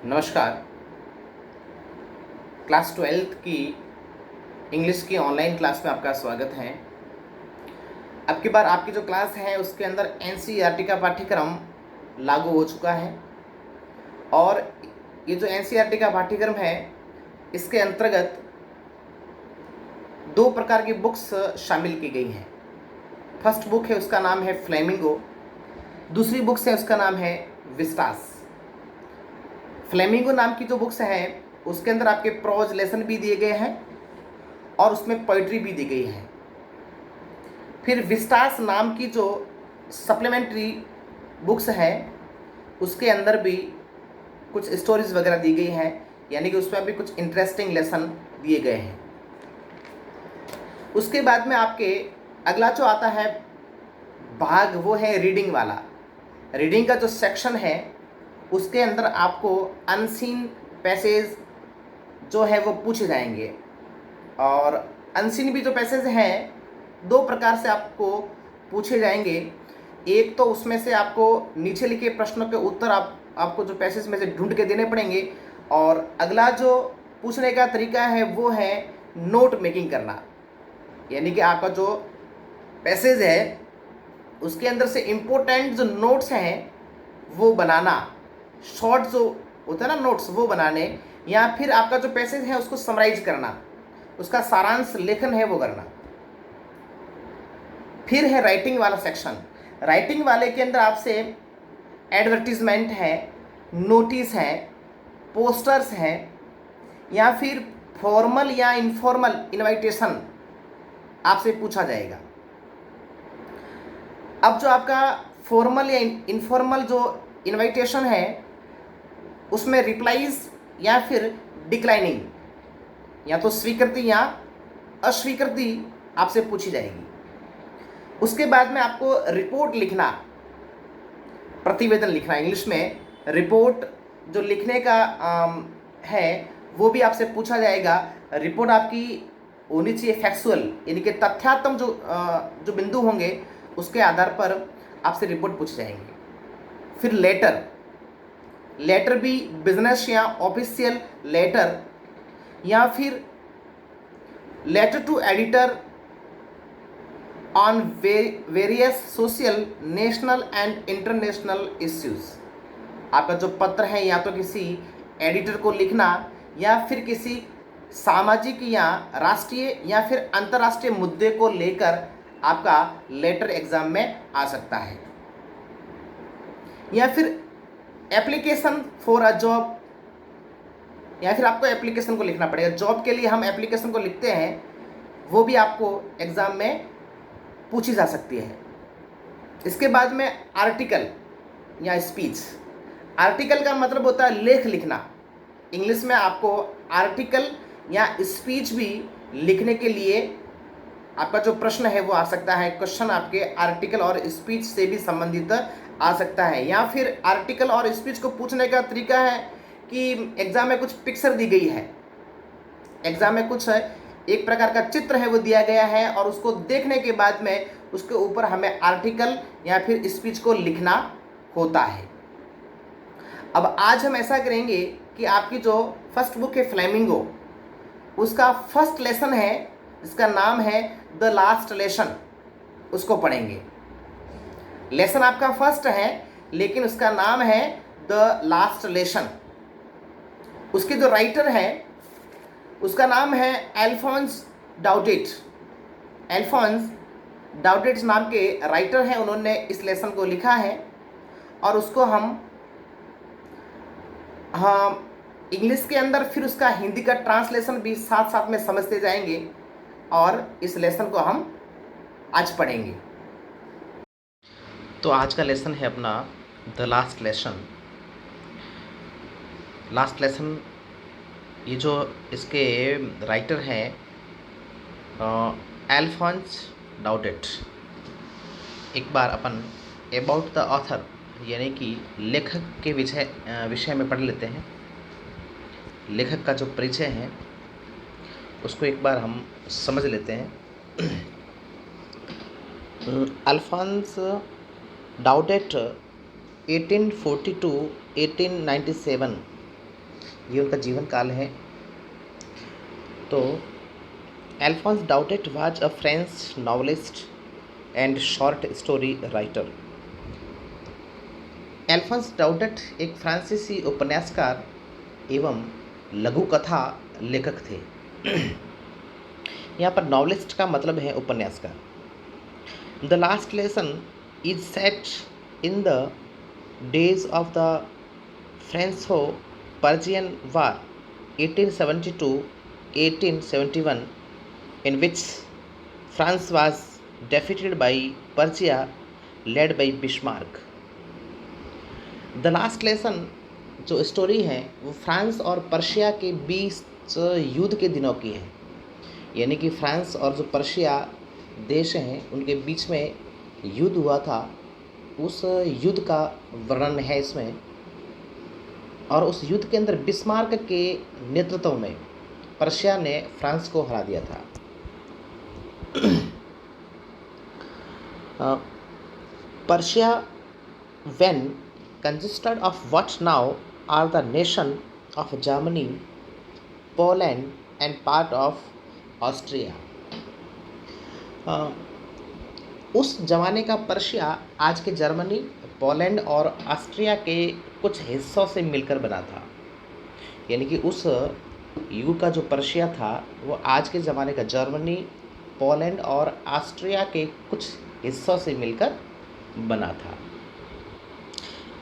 नमस्कार। Class 12th की English की ऑनलाइन क्लास में आपका स्वागत है। अब की बार आपकी जो क्लास है उसके अंदर एनसीईआरटी का पाठ्यक्रम लागू हो चुका है और ये जो एनसीईआरटी का पाठ्यक्रम है इसके अंतर्गत दो प्रकार की बुक्स शामिल की गई हैं। फर्स्ट बुक है उसका नाम है फ्लेमिंगो, दूसरी बुक्स है उसका नाम है विस्टास। फ्लेमिंगो नाम की जो बुक्स हैं उसके अंदर आपके प्रोज लेसन भी दिए गए हैं और उसमें पोइट्री भी दी गई है। फिर विस्टास नाम की जो सप्लीमेंट्री बुक्स है उसके अंदर भी कुछ स्टोरीज वगैरह दी गई हैं, यानी कि उसमें भी कुछ इंटरेस्टिंग लेसन दिए गए हैं। उसके बाद में आपके अगला जो आता है भाग वो है रीडिंग वाला। रीडिंग का जो सेक्शन है उसके अंदर आपको अनसीन पैसेज जो है वो पूछे जाएंगे और अनसीन भी जो पैसेज हैं दो प्रकार से आपको पूछे जाएंगे। एक तो उसमें से आपको नीचे लिखे प्रश्नों के उत्तर आपको जो पैसेज में से ढूंढ के देने पड़ेंगे और अगला जो पूछने का तरीका है वो है नोट मेकिंग करना, यानी कि आपका जो पैसेज है उसके अंदर से इम्पोर्टेंट जो नोट्स हैं वो बनाना, शॉर्ट जो होता है ना नोट्स वो बनाने, या फिर आपका जो पैसेज है उसको समराइज करना, उसका सारांश लेखन है वो करना। फिर है राइटिंग वाला सेक्शन। राइटिंग वाले के अंदर आपसे एडवर्टीजमेंट है, नोटिस है, पोस्टर्स हैं या फिर फॉर्मल या इनफॉर्मल इनविटेशन आपसे पूछा जाएगा। अब जो आपका फॉर्मल या इनफॉर्मल जो इनविटेशन है उसमें रिप्लाईज या फिर डिक्लाइनिंग, या तो स्वीकृति या अस्वीकृति आपसे पूछी जाएगी। उसके बाद में आपको रिपोर्ट लिखना, प्रतिवेदन लिखना, इंग्लिश में रिपोर्ट जो लिखने का है वो भी आपसे पूछा जाएगा। रिपोर्ट आपकी होनी चाहिए फैक्चुअल, यानी कि तथ्यात्मक जो बिंदु होंगे उसके आधार पर आपसे रिपोर्ट पूछे जाएंगे। फिर लेटर भी बिजनेस या ऑफिशियल लेटर या फिर letter to editor on various social national and international issues. आपका जो पत्र है या तो किसी एडिटर को लिखना या फिर किसी सामाजिक या राष्ट्रीय या फिर अंतर्राष्ट्रीय मुद्दे को लेकर आपका लेटर एग्जाम में आ सकता है। या फिर एप्लीकेशन फॉर अ जॉब, या फिर आपको एप्लीकेशन को लिखना पड़ेगा। जॉब के लिए हम एप्लीकेशन को लिखते हैं, वो भी आपको एग्जाम में पूछी जा सकती है। इसके बाद में आर्टिकल या स्पीच। आर्टिकल का मतलब होता है लेख लिखना। इंग्लिश में आपको आर्टिकल या स्पीच भी लिखने के लिए आपका जो प्रश्न है वो आ सकता है। क्वेश्चन आपके आर्टिकल और स्पीच से भी संबंधित आ सकता है। या फिर आर्टिकल और स्पीच को पूछने का तरीका है कि एग्जाम में कुछ पिक्चर दी गई है, एग्जाम में कुछ एक प्रकार का चित्र है वो दिया गया है और उसको देखने के बाद में उसके ऊपर हमें आर्टिकल या फिर स्पीच को लिखना होता है। अब आज हम ऐसा करेंगे कि आपकी जो फर्स्ट बुक है फ्लेमिंगो, उसका फर्स्ट लेसन है जिसका नाम है द लास्ट लेसन, उसको पढ़ेंगे। लेसन आपका फर्स्ट है लेकिन उसका नाम है द लास्ट लेसन। उसके जो राइटर है उसका नाम है अल्फोंस डाउडेट। अल्फोंस डाउडेट नाम के राइटर हैं, उन्होंने इस लेसन को लिखा है और उसको हम इंग्लिश के अंदर फिर उसका हिंदी का ट्रांसलेशन भी साथ साथ में समझते जाएंगे और इस लेसन को हम आज पढ़ेंगे। तो आज का लेसन है अपना the last lesson. Last lesson ये जो इसके राइटर हैं अल्फोंस डाउडेट। एक बार अपन अबाउट द ऑथर यानी कि लेखक के विषय में पढ़ लेते हैं। लेखक का जो परिचय है उसको एक बार हम समझ लेते हैं। अल्फोंस डाउडेट 1840 to 1897 ये उनका जीवन काल है। तो Alphonse Daudet was a French novelist and short story writer. Alphonse Daudet एक फ्रांसीसी उपन्यासकार एवं लघु कथा लेखक थे। यहाँ पर नॉवलिस्ट का मतलब है उपन्यासकार। The last lesson is set in the days of the Franco Prussian war 1870 to 1871, in which France was defeated by Persia led by Bismarck. The last lesson जो स्टोरी है वो फ्रांस और पर्शिया के बीच युद्ध के दिनों की है, यानी कि फ्रांस और जो पर्शिया देश हैं उनके बीच में युद्ध हुआ था, उस युद्ध का वर्णन है इसमें। और उस युद्ध के अंदर बिस्मार्क के नेतृत्व में पर्शिया ने फ्रांस को हरा दिया था। Persia when consisted of what now are the nation of Germany, Poland and part of Austria. उस जमाने का पर्शिया आज के जर्मनी, पोलैंड और ऑस्ट्रिया के कुछ हिस्सों से मिलकर बना था। यानी कि उस युग का जो पर्शिया था वो आज के ज़माने का जर्मनी, पोलैंड और ऑस्ट्रिया के कुछ हिस्सों से मिलकर बना था।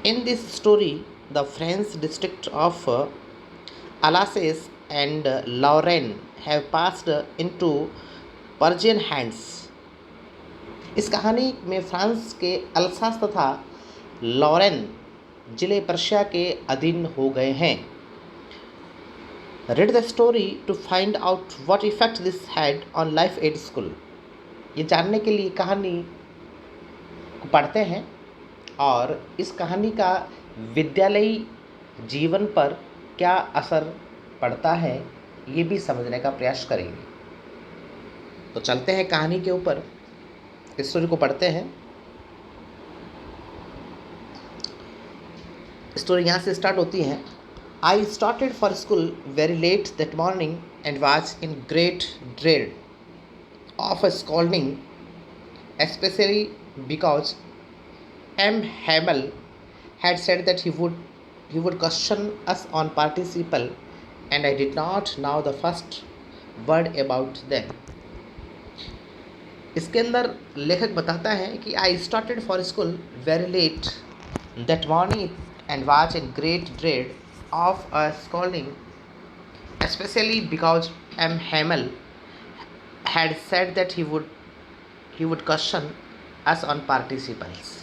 In this story, the French district of Alsace and Lorraine have passed into Persian hands. इस कहानी में फ्रांस के अल्सास तथा लॉरेन जिले पर्शिया के अधीन हो गए हैं। Read the story to find out what effect this had on life at school. ये जानने के लिए कहानी को पढ़ते हैं और इस कहानी का विद्यालयी जीवन पर क्या असर पड़ता है ये भी समझने का प्रयास करेंगे। तो चलते हैं कहानी के ऊपर, इस स्टोरी को पढ़ते हैं। स्टोरी यहाँ से स्टार्ट होती है। I started for school very let that morning and was in great dread of a scolding, especially because M. Hamel had said that he would question us on participle, and I did not know the first word about them. इसके अंदर लेखक बताता है कि I started for school very late that morning and was in great dread of a scolding, especially because M. Hamel had said that he would question us on participles.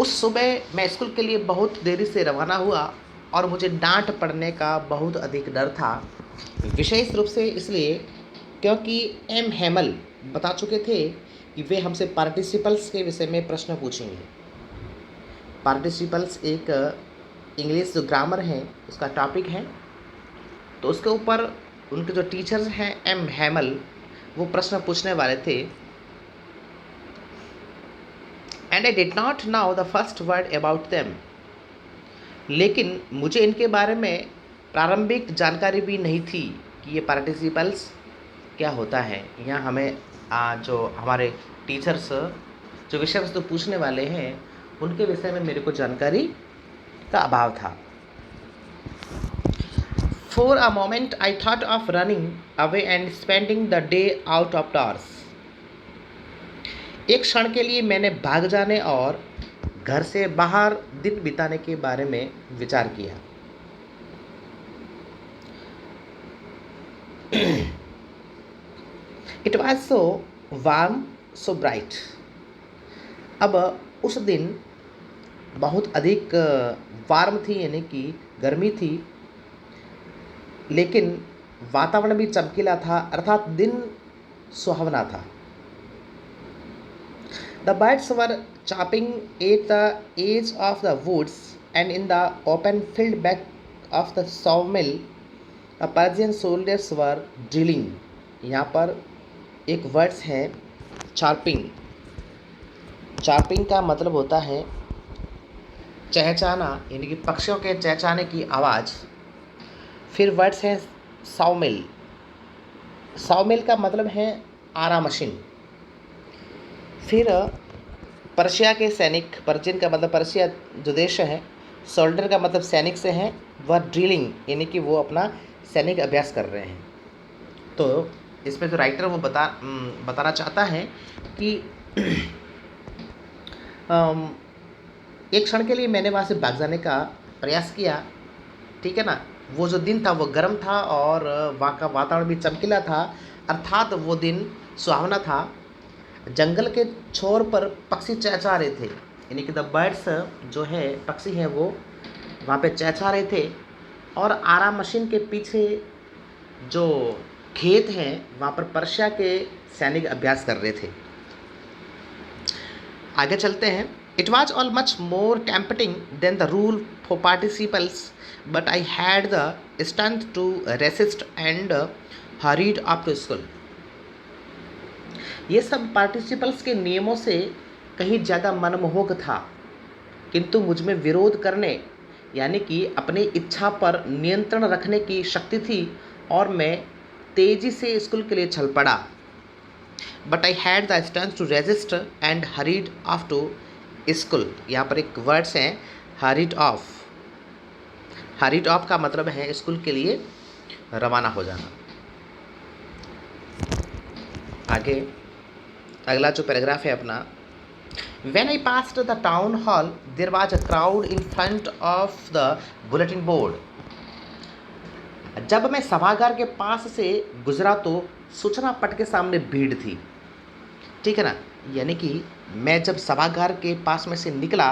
उस सुबह मैं school के लिए बहुत देरी से रवाना हुआ और मुझे डांट पड़ने का बहुत अधिक डर था, विशेष रूप से इसलिए क्योंकि एम हेमल बता चुके थे कि वे हमसे पार्टिसिपल्स के विषय में प्रश्न पूछेंगे। पार्टिसिपल्स एक इंग्लिश जो ग्रामर है उसका टॉपिक है, तो उसके ऊपर उनके जो टीचर्स हैं एम हेमल वो प्रश्न पूछने वाले थे। And I did not know the first word about them. लेकिन मुझे इनके बारे में प्रारंभिक जानकारी भी नहीं थी कि ये पार्टिसिपल्स क्या होता है। यहाँ हमें जो हमारे टीचर्स जो विषय वस्तु पूछने वाले हैं उनके विषय में मेरे को जानकारी का अभाव था। For a moment I thought of running away and spending the day out of doors. एक क्षण के लिए मैंने भाग जाने और घर से बाहर दिन बिताने के बारे में विचार किया। It was so warm, so bright. अब उस दिन बहुत अधिक वार्म थी, यानी कि गर्मी थी, लेकिन वातावरण भी चमकीला था, अर्थात दिन सुहावना था। The birds were chopping at the edge of the woods, and in the open field back of the sawmill, the Persian soldiers were drilling. यहाँ पर एक वर्ड्स है चार्पिंग। चार्पिंग का मतलब होता है चहचहाना यानी कि पक्षियों के चहचहाने की आवाज़। फिर वर्ड्स हैं साउमिल। साउमिल का मतलब है आरा मशीन। फिर पर्शिया के सैनिक, पर्शियन का मतलब पर्शिया जो देश है, सोल्डर का मतलब सैनिक से है, वह ड्रिलिंग यानी कि वो अपना सैनिक अभ्यास कर रहे हैं। तो इसमें जो राइटर वो बताना चाहता है कि एक क्षण के लिए मैंने वहाँ से भाग जाने का प्रयास किया, ठीक है ना। वो जो दिन था वो गर्म था और वहाँ का वातावरण भी चमकीला था, अर्थात वो दिन सुहावना था। जंगल के छोर पर पक्षी चहचहा रहे थे, यानी कि द बर्ड्स जो है पक्षी हैं वो वहाँ पे चहचहा रहे थे। और आरा मशीन के पीछे जो खेत हैं वहाँ पर पर्शिया के सैनिक अभ्यास कर रहे थे। आगे चलते हैं। It was all much more tempting than the rule for participles, but I had the strength to resist and hurried up to school. ये सब पार्टिसिपल्स के नियमों से कहीं ज़्यादा मनमोहक था, किंतु मुझ में विरोध करने यानी कि अपनी इच्छा पर नियंत्रण रखने की शक्ति थी और मैं तेज़ी से स्कूल के लिए चल पड़ा। But I had the strength to resist and hurried off to school. यहाँ पर एक वर्ड्स हैं हरीड ऑफ। हरीड ऑफ का मतलब है स्कूल के लिए रवाना हो जाना। आगे अगला जो पैराग्राफ है अपना, When I passed the town hall, there was a crowd in front of the bulletin board. जब मैं सभागार के पास से गुजरा तो सूचना पट के सामने भीड़ थी, ठीक है ना। यानी कि मैं जब सभागार के पास में से निकला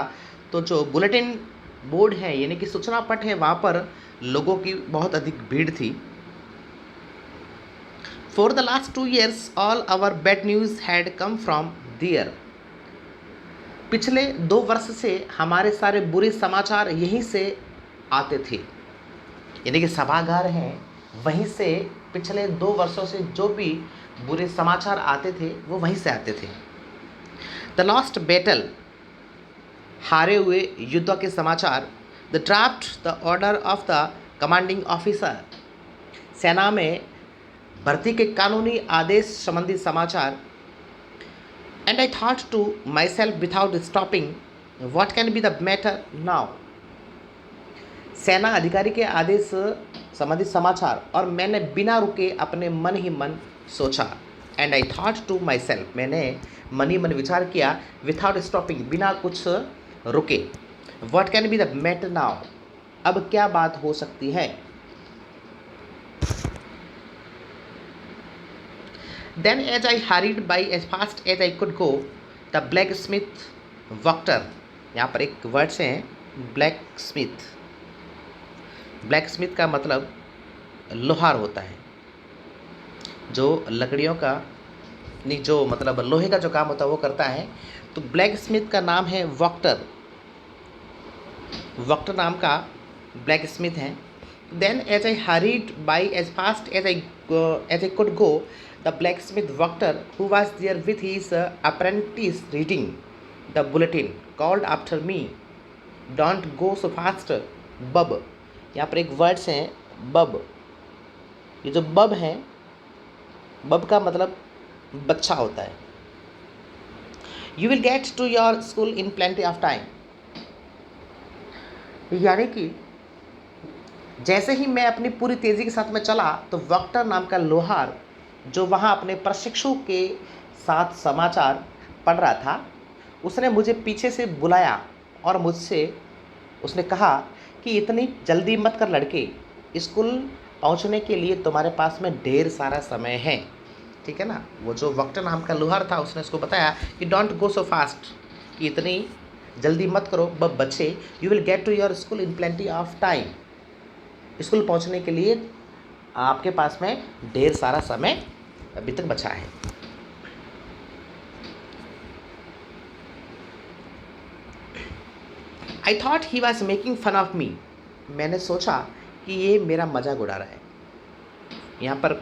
तो जो बुलेटिन बोर्ड है यानी कि सूचना पट है वहाँ पर लोगों की बहुत अधिक भीड़ थी। For the last 2 years, all our bad news had come from there. पिछले 2 वर्ष से हमारे सारे बुरे समाचार यहीं से आते थे, यानी कि सभागार हैं वहीं से पिछले 2 वर्षों से जो भी बुरे समाचार आते थे वो वहीं से आते थे। द लॉस्ट बैटल, हारे हुए युद्ध के समाचार। The draft, the order of the commanding officer, सेना में भर्ती के कानूनी आदेश संबंधी समाचार। And I thought to myself without stopping, what can be the matter now? सेना अधिकारी के आदेश संबंधी समाचार और मैंने बिना रुके अपने मन ही मन सोचा। And I thought to myself, मैंने मन ही मन विचार किया, without stopping, बिना कुछ रुके। What can be the matter now? अब क्या बात हो सकती है। Then as I hurried by as fast as I could go, the blacksmith Vector, यहाँ पर एक वर्ड्स हैं blacksmith। blacksmith का मतलब लोहार होता है, जो लकड़ियों का नहीं, जो मतलब लोहे का जो काम होता है वो करता है। तो blacksmith का नाम है Vector। Vector नाम का blacksmith है। Then as I hurried by as fast as I could go, the blacksmith Vector, who was there with his apprentice reading the bulletin, called after me, "Don't go so fast, bub." यहाँ पर एक words हैं बब। ये जो बब है, बब का मतलब बच्चा होता है। You will get to your school in plenty of time. यानी कि जैसे ही मैं अपनी पूरी तेज़ी के साथ में चला तो वक्टर नाम का लोहार जो वहाँ अपने प्रशिक्षु के साथ समाचार पढ़ रहा था, उसने मुझे पीछे से बुलाया और मुझसे उसने कहा कि इतनी जल्दी मत कर लड़के, स्कूल पहुँचने के लिए तुम्हारे पास में ढेर सारा समय है, ठीक है ना। वो जो वक्टर नाम का लोहार था उसने उसको बताया कि डोंट गो सो फास्ट, कि इतनी जल्दी मत करो बच्चे, you will get to your school in plenty of time, school पहुंचने के लिए आपके पास में ढेर सारा समय अभी तक बचा है। I thought he was making fun of me, मैंने सोचा कि ये मेरा मजाक उड़ा रहा है। यहाँ पर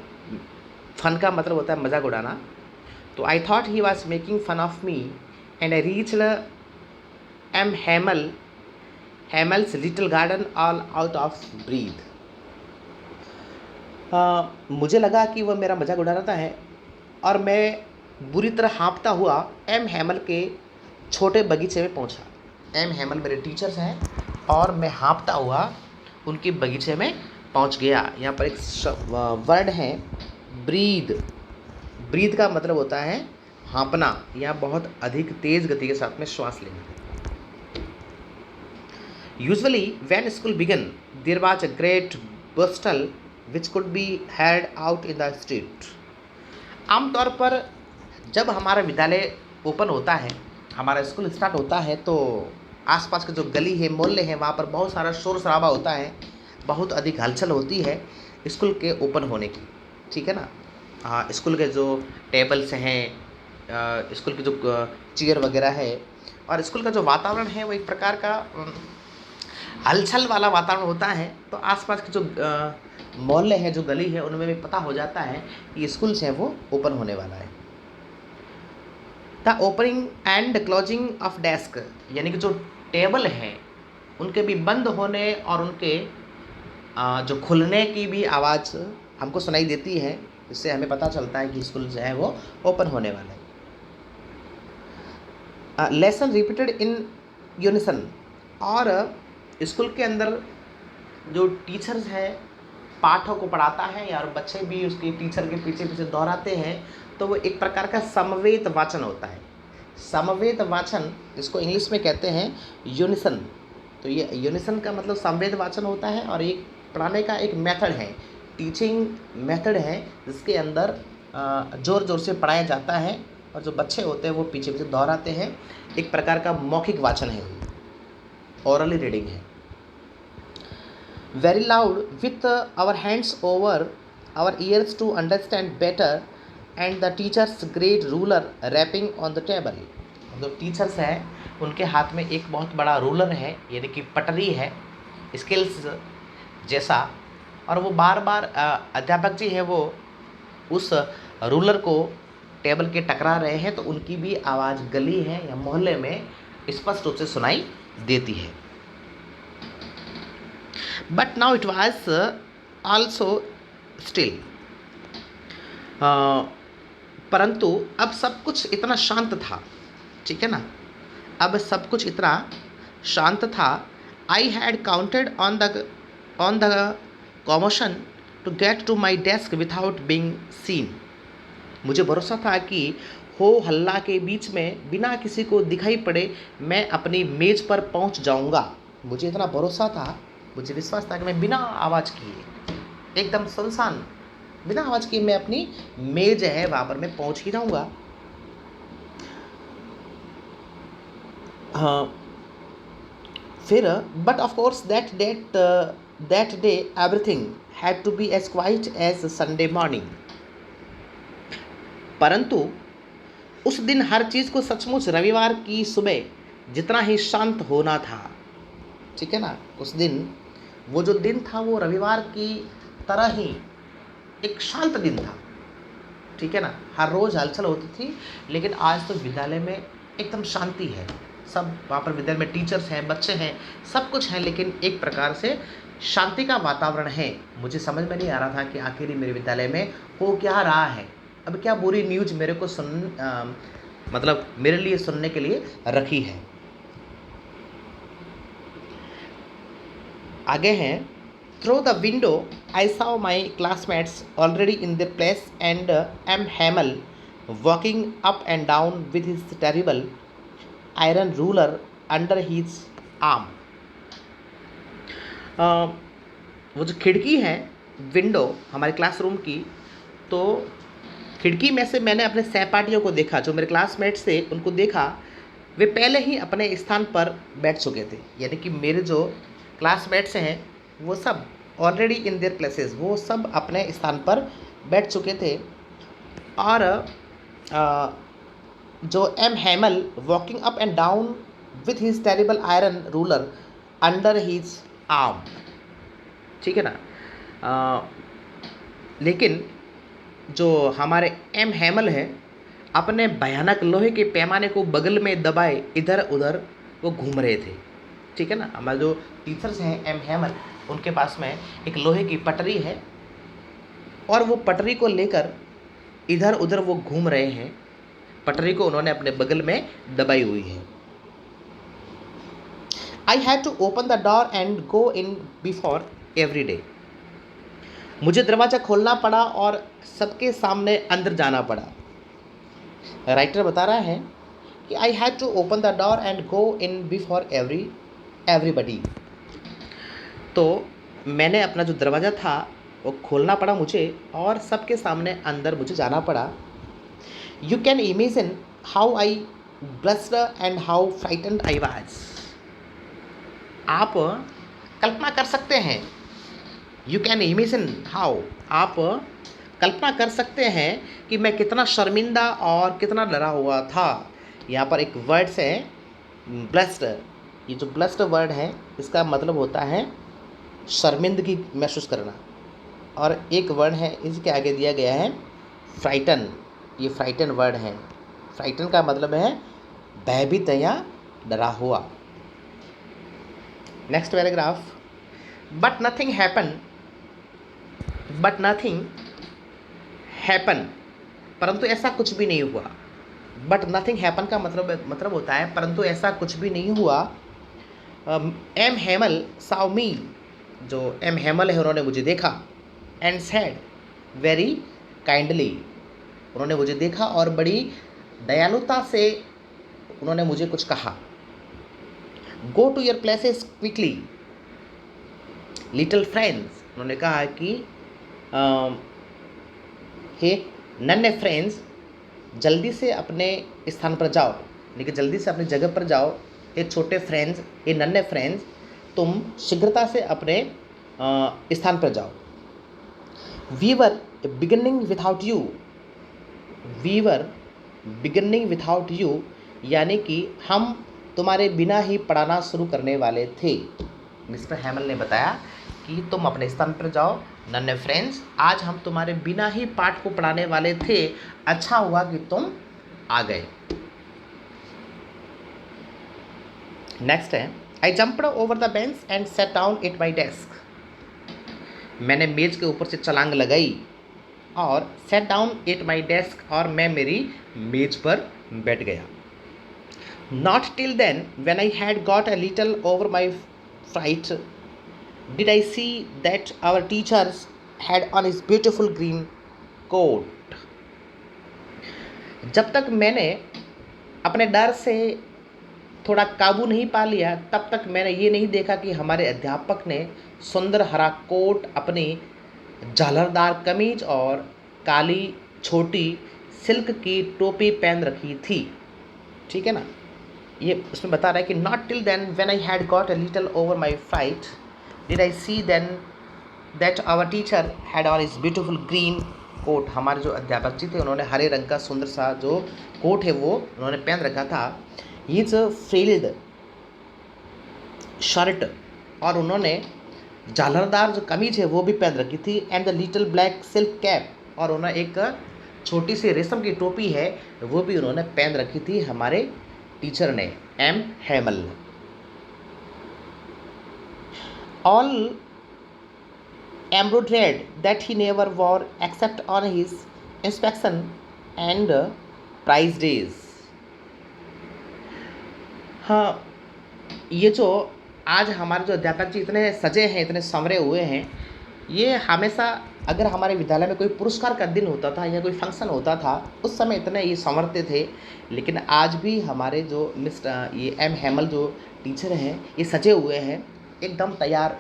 फन का मतलब होता है मजाक उड़ाना। तो I thought he was making fun of me and I reached M Hamel Hamel's little garden all out of breath. मुझे लगा कि वह मेरा मजाक उड़ा रहा है और मैं बुरी तरह हाँफता हुआ एम हैमल के छोटे बगीचे में पहुंचा। एम हैमल मेरे टीचर्स हैं और मैं हाँफता हुआ उनके बगीचे में पहुंच गया। यहाँ पर एक वर्ड है ब्रीद। ब्रीद का मतलब होता है हाँपना या बहुत अधिक तेज गति के साथ में श्वास लेना। Usually when school began there was a great bustle which could be heard out in the street। आमतौर पर जब हमारा विद्यालय ओपन होता है, हमारा स्कूल स्टार्ट होता है, तो आसपास के जो गली है, मोहल्ले हैं, वहाँ पर बहुत सारा शोर शराबा होता है, बहुत अधिक हलचल होती है स्कूल के ओपन होने की। ठीक है ना। हाँ, स्कूल के जो टेबल्स हैं, स्कूल की जो चेयर वगैरह है और स्कूल का जो वातावरण है वो एक प्रकार का हलचल वाला वातावरण होता है। तो आसपास के जो मोहल्ले हैं, जो गली है, उनमें भी पता हो जाता है कि स्कूल से वो ओपन होने वाला है। The opening and closing of desk, यानी कि जो टेबल हैं उनके भी बंद होने और उनके जो खुलने की भी आवाज़ हमको सुनाई देती है। इससे हमें पता चलता है कि स्कूल जो है वो ओपन होने वाला है। लेसन रिपीटेड इन यूनिसन, और स्कूल के अंदर जो टीचर्स हैं पाठों को पढ़ाता है और बच्चे भी उसके टीचर के पीछे पीछे दोहराते हैं, तो वो एक प्रकार का समवेत वाचन होता है। समवेत वाचन इसको इंग्लिश में कहते हैं यूनिसन। तो ये यूनिसन का मतलब समवेत वाचन होता है और एक पढ़ाने का एक मेथड है, टीचिंग मेथड है, जिसके अंदर ज़ोर ज़ोर से पढ़ाया जाता है और जो बच्चे होते हैं वो पीछे पीछे दोहराते हैं। एक प्रकार का मौखिक वाचन है, ओरली रीडिंग है। Very loud with our hands over our ears to understand better, and the teacher's great ruler rapping on the table। जो टीचर्स हैं उनके हाथ में एक बहुत बड़ा रूलर है, यानी कि पटरी है, स्केल्स जैसा, और वो बार बार अध्यापक जी हैं वो उस रूलर को टेबल के टकरा रहे हैं, तो उनकी भी आवाज़ गली है या मोहल्ले में स्पष्ट रूप से सुनाई देती है। But now it was also still, परंतु अब सब कुछ इतना शांत था। ठीक है ना, अब सब कुछ इतना शांत था। I had counted on the commotion to get to my desk without being seen. मुझे भरोसा था कि हो हल्ला के बीच में बिना किसी को दिखाई पड़े मैं अपनी मेज़ पर पहुंच जाऊंगा। मुझे इतना भरोसा था, मुझे विश्वास था कि मैं बिना आवाज़ किए, एकदम सुनसान, बिना आवाज़ किए मैं अपनी मेज़ है वहाँ पर मैं पहुँच ही जाऊँगा। हाँ, फिर but of course that day everything had to be as quiet as Sunday morning. परंतु उस दिन हर चीज़ को सचमुच रविवार की सुबह जितना ही शांत होना था। ठीक है ना, उस दिन वो जो दिन था वो रविवार की तरह ही एक शांत दिन था। ठीक है ना, हर रोज़ हलचल होती थी, लेकिन आज तो विद्यालय में एकदम शांति है। सब वहाँ पर विद्यालय में टीचर्स हैं, बच्चे हैं, सब कुछ है, लेकिन एक प्रकार से शांति का वातावरण है। मुझे समझ में नहीं आ रहा था कि आखिर मेरे विद्यालय में हो क्या रहा है, अब क्या बुरी न्यूज़ मेरे को मतलब मेरे लिए सुनने के लिए रखी है। आगे हैं, through the window I saw my classmates already in their place and M. Hamel walking up and down with his terrible iron ruler under his arm। वो जो खिड़की है, विंडो हमारे क्लासरूम की, तो खिड़की में से मैंने अपने सहपाठियों को देखा, जो मेरे क्लासमेट्स थे उनको देखा। वे पहले ही अपने स्थान पर बैठ चुके थे, यानी कि मेरे जो क्लासमेट्स हैं वो सब ऑलरेडी इन देयर प्लेसेस, वो सब अपने स्थान पर बैठ चुके थे। और जो M Hamel walking up and down with his terrible iron ruler under his arm. ठीक है ना, लेकिन जो हमारे एम हैमल है अपने भयानक लोहे के पैमाने को बगल में दबाए इधर उधर वो घूम रहे थे। ठीक है ना। हमारे जो टीचर्स हैं एम हैमल, उनके पास में एक लोहे की पटरी है और वो पटरी को लेकर इधर उधर वो घूम रहे हैं। पटरी को उन्होंने अपने बगल में दबाई हुई है। I had to open the door and go in before every day. मुझे दरवाज़ा खोलना पड़ा और सबके सामने अंदर जाना पड़ा। राइटर बता रहा है कि I had to open the door and go in before everybody. तो मैंने अपना जो दरवाज़ा था वो खोलना पड़ा मुझे और सबके सामने अंदर मुझे जाना पड़ा। You can imagine how I blessed and how frightened I was. आप कल्पना कर सकते हैं, यू कैन इमेजिन हाउ, आप कल्पना कर सकते हैं कि मैं कितना शर्मिंदा और कितना डरा हुआ था। यहाँ पर एक वर्ड्स है ब्लस्ड। ये जो ब्लस्ड वर्ड है इसका मतलब होता है शर्मिंदगी महसूस करना, और एक वर्ड है इसके आगे दिया गया है फ्राइटन। ये फ्राइटन वर्ड है। फ्राइटन का मतलब है भयभीत या डरा हुआ। Next paragraph, but nothing happen, परंतु ऐसा कुछ भी नहीं हुआ। बट नथिंग हैपन का मतलब होता है परंतु ऐसा कुछ भी नहीं हुआ। एम हैमल साव मी, जो एम हैमल है उन्होंने मुझे देखा, एंड सेड वेरी काइंडली, उन्होंने मुझे देखा और बड़ी दयालुता से उन्होंने मुझे कुछ कहा। Go to your places quickly little friends, उन्होंने कहा कि हे नन्हे फ्रेंड्स, जल्दी से अपने स्थान पर जाओ, यानी कि जल्दी से अपनी जगह पर जाओ। हे छोटे फ्रेंड्स, हे नन्हे फ्रेंड्स, तुम शीघ्रता से अपने स्थान पर जाओ। We were beginning without you, we were beginning without you, यानी कि हम तुम्हारे बिना ही पढ़ाना शुरू करने वाले थे। मिस्टर हैमल ने बताया कि तुम अपने स्थान पर जाओ नन्हे फ्रेंड्स, आज हम तुम्हारे बिना ही पाठ को पढ़ाने वाले थे, अच्छा हुआ कि तुम आ गए। नेक्स्ट है, I jumped over the bench and set down at my desk. मैंने मेज के ऊपर से छलांग लगाई और set down at my desk, और मैं मेरी मेज पर बैठ गया। Not till then, when I had got a little over my fright, did I see that our teachers had on his beautiful green coat. जब तक मैंने अपने डर से थोड़ा काबू नहीं पा लिया, तब तक मैंने ये नहीं देखा कि हमारे अध्यापक ने सुंदर हरा कोट, अपनी झालरदार कमीज और काली छोटी सिल्क की टोपी पहन रखी थी। ठीक है ना। ये उसमें बता रहा है कि not till then when I had got a little over my fright did I see then that our teacher had on his beautiful green coat. हमारे जो अध्यापक जी थे उन्होंने हरे रंग का सुंदर सा जो कोट है वो उन्होंने पहन रखा था। हिज फ्रिल्ड शर्ट, और उन्होंने झालरदार जो कमीज है वो भी पहन रखी थी। And the little black silk cap, और उन्होंने एक छोटी सी रेशम की टोपी है वो भी उन्होंने पहन रखी थी हमारे टीचर ने, M Hamel. All embroidered that he never wore except on his inspection and prize days। हाँ, ये जो आज हमारे जो अध्यापक जी इतने सजे हैं, इतने संवरे हुए हैं, ये हमेशा अगर हमारे विद्यालय में कोई पुरस्कार का दिन होता था या कोई फंक्शन होता था उस समय इतने ये संवरते थे। लेकिन आज भी हमारे जो मिस्टर ये एम हैमल जो टीचर हैं ये सजे हुए हैं, एकदम तैयार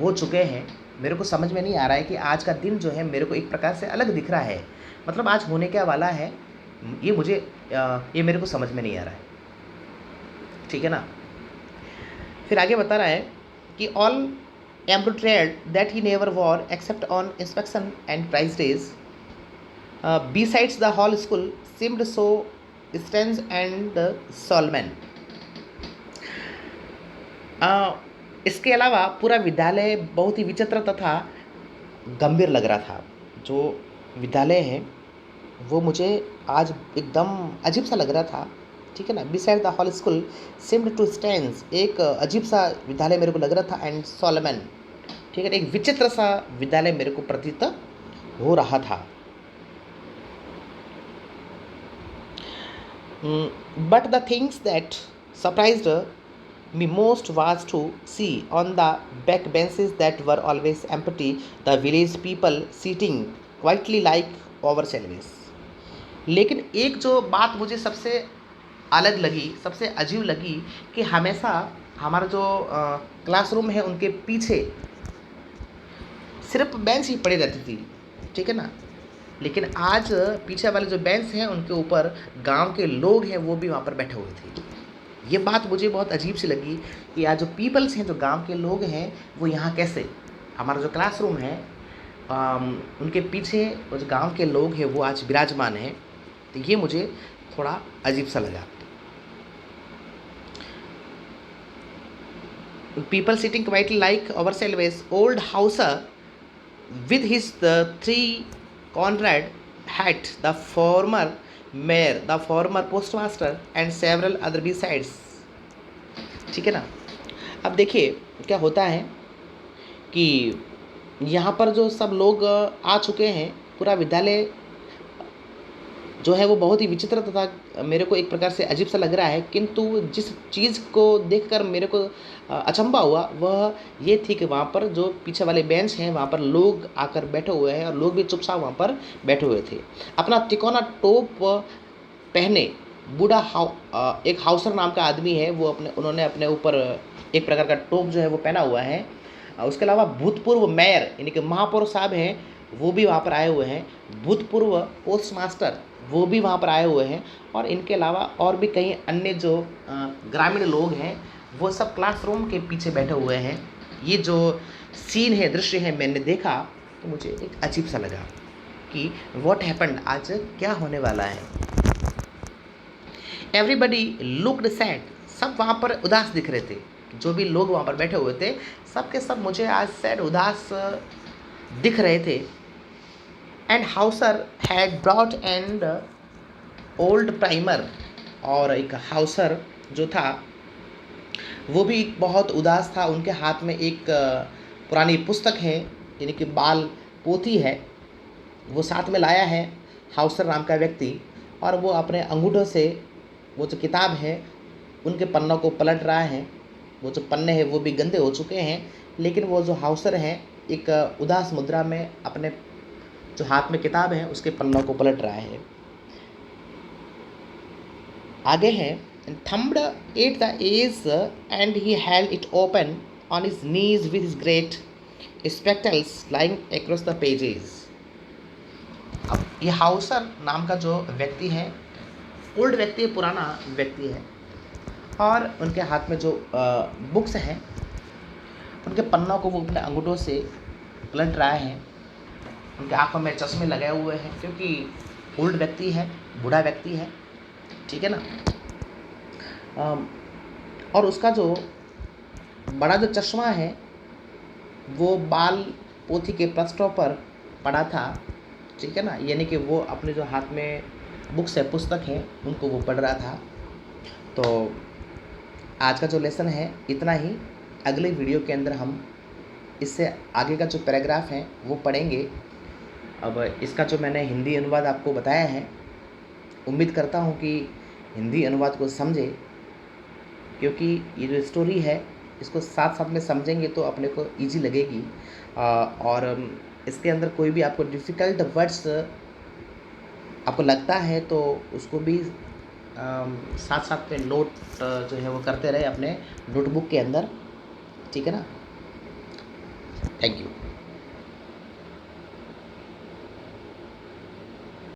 हो चुके हैं। मेरे को समझ में नहीं आ रहा है कि आज का दिन जो है मेरे को एक प्रकार से अलग दिख रहा है, मतलब आज होने क्या वाला है ये मेरे को समझ में नहीं आ रहा है। ठीक है ना। फिर आगे बता रहा है कि all embroidered that he never wore except on inspection and prize days, besides the whole school seemed so strange and solemn। इसके अलावा पूरा विद्यालय बहुत ही विचित्र तथा गंभीर लग रहा था। जो विद्यालय है वो मुझे आज एकदम अजीब सा लग रहा था। ठीक है ना। Beside the whole school seemed to stands, एक अजीब सा विद्यालय मेरे को लग रहा था, एंड सोलमन, ठीक है, एक विचित्र सा विद्यालय मेरे को प्रतीत हो रहा था। But the things that surprised me most was to see on the back benches that were always empty the village people sitting quietly like ourselves. लेकिन एक जो बात मुझे सबसे अलग लगी, सबसे अजीब लगी, कि हमेशा हमारा जो क्लासरूम है उनके पीछे सिर्फ बेंच ही पड़ी रहती थी, ठीक है ना। लेकिन आज पीछे वाले जो बेंच हैं उनके ऊपर गांव के लोग हैं वो भी वहाँ पर बैठे हुए थे। ये बात मुझे बहुत अजीब सी लगी कि आज जो पीपल्स हैं, जो गांव के लोग हैं, वो यहाँ कैसे, हमारा जो क्लासरूम है उनके पीछे वो जो गांव के लोग हैं वो आज विराजमान हैं। तो ये मुझे थोड़ा अजीब सा लगा। People sitting quietly like ourselves, old Hauser with his three comrades had the former mayor, the former postmaster and several other besides, ठीक है ना। अब देखिए क्या होता है कि यहाँ पर जो सब लोग आ चुके हैं, पूरा विद्यालय जो है वो बहुत ही विचित्र तथा मेरे को एक प्रकार से अजीब सा लग रहा है। किंतु जिस चीज़ को देखकर मेरे को अचंभा हुआ वह ये थी कि वहाँ पर जो पीछे वाले बेंच हैं वहाँ पर लोग आकर बैठे हुए हैं और लोग भी चुपचाप वहाँ पर बैठे हुए थे। अपना तिकोना टोप पहने बूढ़ा एक हाउसर नाम का आदमी है, वो उन्होंने अपने ऊपर एक प्रकार का टोप जो है वो पहना हुआ है। उसके अलावा भूतपूर्व मेयर यानी कि महापौर साहब हैं वो भी वहाँ पर आए हुए हैं, भूतपूर्व पोस्ट मास्टर वो भी वहाँ पर आए हुए हैं, और इनके अलावा और भी कई अन्य जो ग्रामीण लोग हैं वो सब क्लासरूम के पीछे बैठे हुए हैं। ये जो सीन है, दृश्य है, मैंने देखा तो मुझे एक अजीब सा लगा कि व्हाट हैपेंड, आज क्या होने वाला है। एवरीबडी लुक्ड सैड, सब वहाँ पर उदास दिख रहे थे, जो भी लोग वहाँ पर बैठे हुए थे सब के सब मुझे आज सैड, उदास दिख रहे थे। And Hauser had brought and old primer, और एक हाउसर जो था वो भी बहुत उदास था। उनके हाथ में एक पुरानी पुस्तक है यानी कि बाल पोथी है, वो साथ में लाया है हाउसर नाम का व्यक्ति, और वो अपने अंगूठों से वो जो किताब है उनके पन्नों को पलट रहा है। वो जो पन्ने हैं वो भी गंदे हो चुके हैं, लेकिन वो जो हाउसर हैं एक उदास मुद्रा में अपने जो हाथ में किताब है उसके पन्नों को पलट रहा है। आगे है, thumbed at the edge and he held it open on his knees with his great spectacles lying across the pages. अब ये हाउसर नाम का जो व्यक्ति है, ओल्ड व्यक्ति है, पुराना व्यक्ति है, और उनके हाथ में जो बुक्स हैं उनके पन्नों को वो अपने अंगूठों से पलट रहा है। उनके आंखों में चश्मे लगाए हुए हैं क्योंकि ओल्ड व्यक्ति है, बूढ़ा व्यक्ति है, ठीक है ना। और उसका जो बड़ा जो चश्मा है वो बाल पोथी के पृष्ठों पर पड़ा था, ठीक है ना, यानी कि वो अपने जो हाथ में बुक्स है, पुस्तक है, उनको वो पढ़ रहा था। तो आज का जो लेसन है इतना ही। अगले वीडियो के अंदर हम इससे आगे का जो पैराग्राफ है वो पढ़ेंगे। अब इसका जो मैंने हिंदी अनुवाद आपको बताया है, उम्मीद करता हूँ कि हिंदी अनुवाद को समझे, क्योंकि ये जो स्टोरी है इसको साथ साथ में समझेंगे तो अपने को इजी लगेगी। और इसके अंदर कोई भी आपको डिफ़िकल्ट वर्ड्स आपको लगता है तो उसको भी साथ साथ में नोट जो है वो करते रहे अपने नोटबुक के अंदर, ठीक है ना। Thank you.